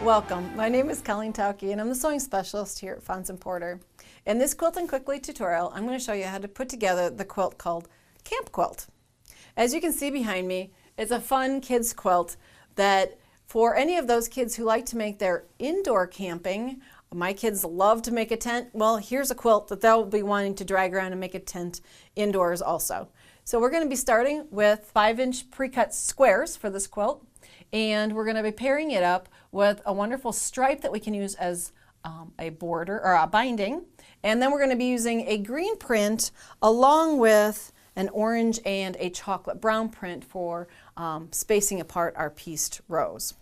Welcome, my name is Colleen Tauke and I'm the sewing specialist here at Fons & Porter. In this Quilting Quickly tutorial, I'm going to show you how to put together the quilt called Camp Quilt. As you can see behind me, it's a fun kids quilt that for any of those kids who like to make their indoor camping, my kids love to make a tent, well here's a quilt that they'll be wanting to drag around and make a tent indoors also. So we're going to be starting with 5-inch pre-cut squares for this quilt, and we're going to be pairing it up with a wonderful stripe that we can use as a border or a binding, and then we're going to be using a green print along with an orange and a chocolate brown print for spacing apart our pieced rows.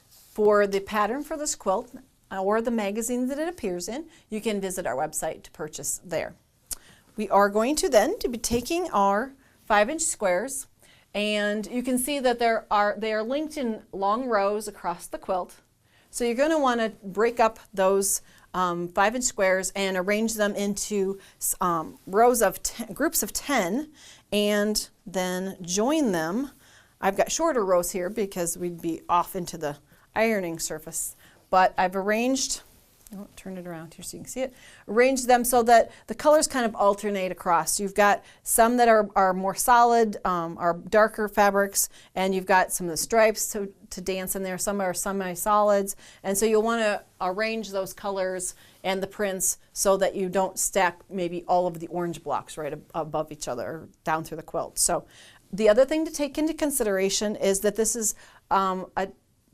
For the pattern for this quilt or the magazine that it appears in, you can visit our website to purchase there. We are going to then be taking our 5-inch squares, and you can see that they are linked in long rows across the quilt. So you're going to want to break up those 5-inch squares and arrange them into rows of groups of 10, and then join them. I've got shorter rows here because we'd be off into the ironing surface, but I've arranged, I'll turn it around here so you can see it, arrange them so that the colors kind of alternate across. You've got some that are more solid, are darker fabrics, and you've got some of the stripes to dance in there. Some are semi-solids, and so you'll want to arrange those colors and the prints so that you don't stack maybe all of the orange blocks right above each other or down through the quilt. So the other thing to take into consideration is that this is a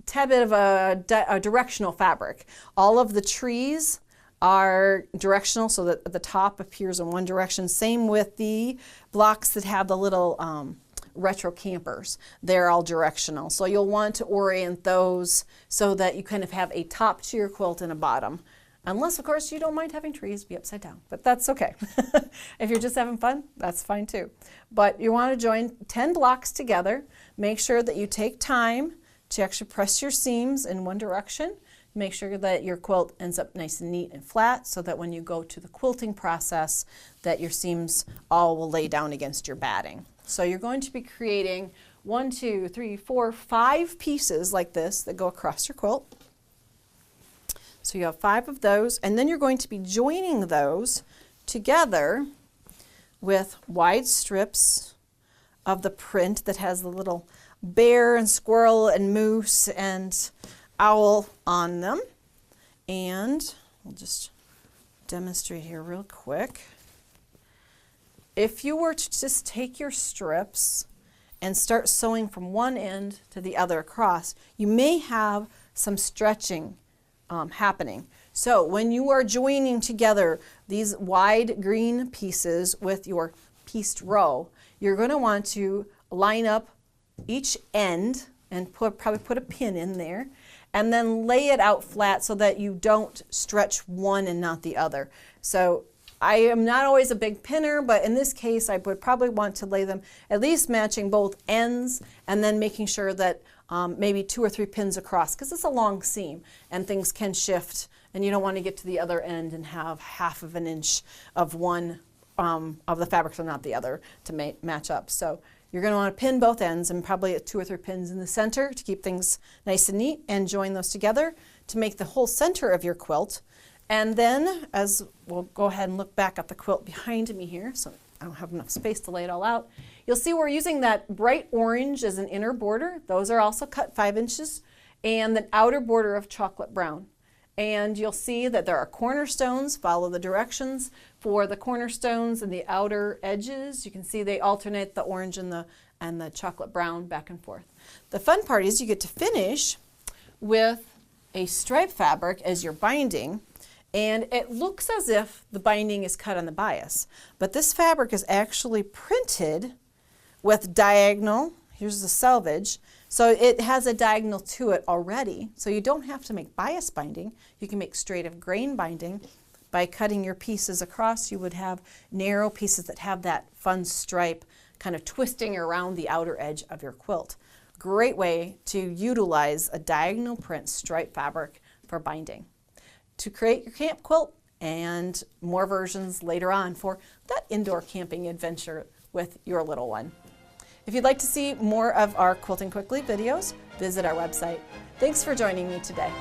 tad bit of a directional fabric. All of the trees are directional, so that the top appears in one direction. Same with the blocks that have the little retro campers. They're all directional. So you'll want to orient those so that you kind of have a top to your quilt and a bottom. Unless, of course, you don't mind having trees be upside down, but that's okay. If you're just having fun, that's fine too. But you want to join 10 blocks together. Make sure that you take time to actually press your seams in one direction. Make sure that your quilt ends up nice and neat and flat so that when you go to the quilting process that your seams all will lay down against your batting. So you're going to be creating 1, 2, 3, 4, 5 pieces like this that go across your quilt. So you have 5 of those, and then you're going to be joining those together with wide strips of the print that has the little bear and squirrel and moose and owl on them. And we'll just demonstrate here real quick. If you were to just take your strips and start sewing from one end to the other across, you may have some stretching happening. So when you are joining together these wide green pieces with your pieced row, you're going to want to line up each end and probably put a pin in there, and then lay it out flat so that you don't stretch one and not the other. So I am not always a big pinner, but in this case I would probably want to lay them at least matching both ends, and then making sure that maybe 2 or 3 pins across, because it's a long seam and things can shift, and you don't want to get to the other end and have half of an inch of one of the fabric and not the other to match up. So you're going to want to pin both ends, and probably 2 or 3 pins in the center to keep things nice and neat, and join those together to make the whole center of your quilt. And then, as we'll go ahead and look back at the quilt behind me here, so I don't have enough space to lay it all out, you'll see we're using that bright orange as an inner border. Those are also cut 5 inches, and the outer border of chocolate brown. And you'll see that there are cornerstones. Follow the directions for the cornerstones and the outer edges. You can see they alternate the orange and the chocolate brown back and forth. The fun part is you get to finish with a stripe fabric as your binding, and it looks as if the binding is cut on the bias, but this fabric is actually printed with diagonal. Here's the selvage. So it has a diagonal to it already, so you don't have to make bias binding. You can make straight of grain binding. By cutting your pieces across, you would have narrow pieces that have that fun stripe kind of twisting around the outer edge of your quilt. Great way to utilize a diagonal print stripe fabric for binding. To create your camp quilt, and more versions later on for that indoor camping adventure with your little one. If you'd like to see more of our Quilting Quickly videos, visit our website. Thanks for joining me today.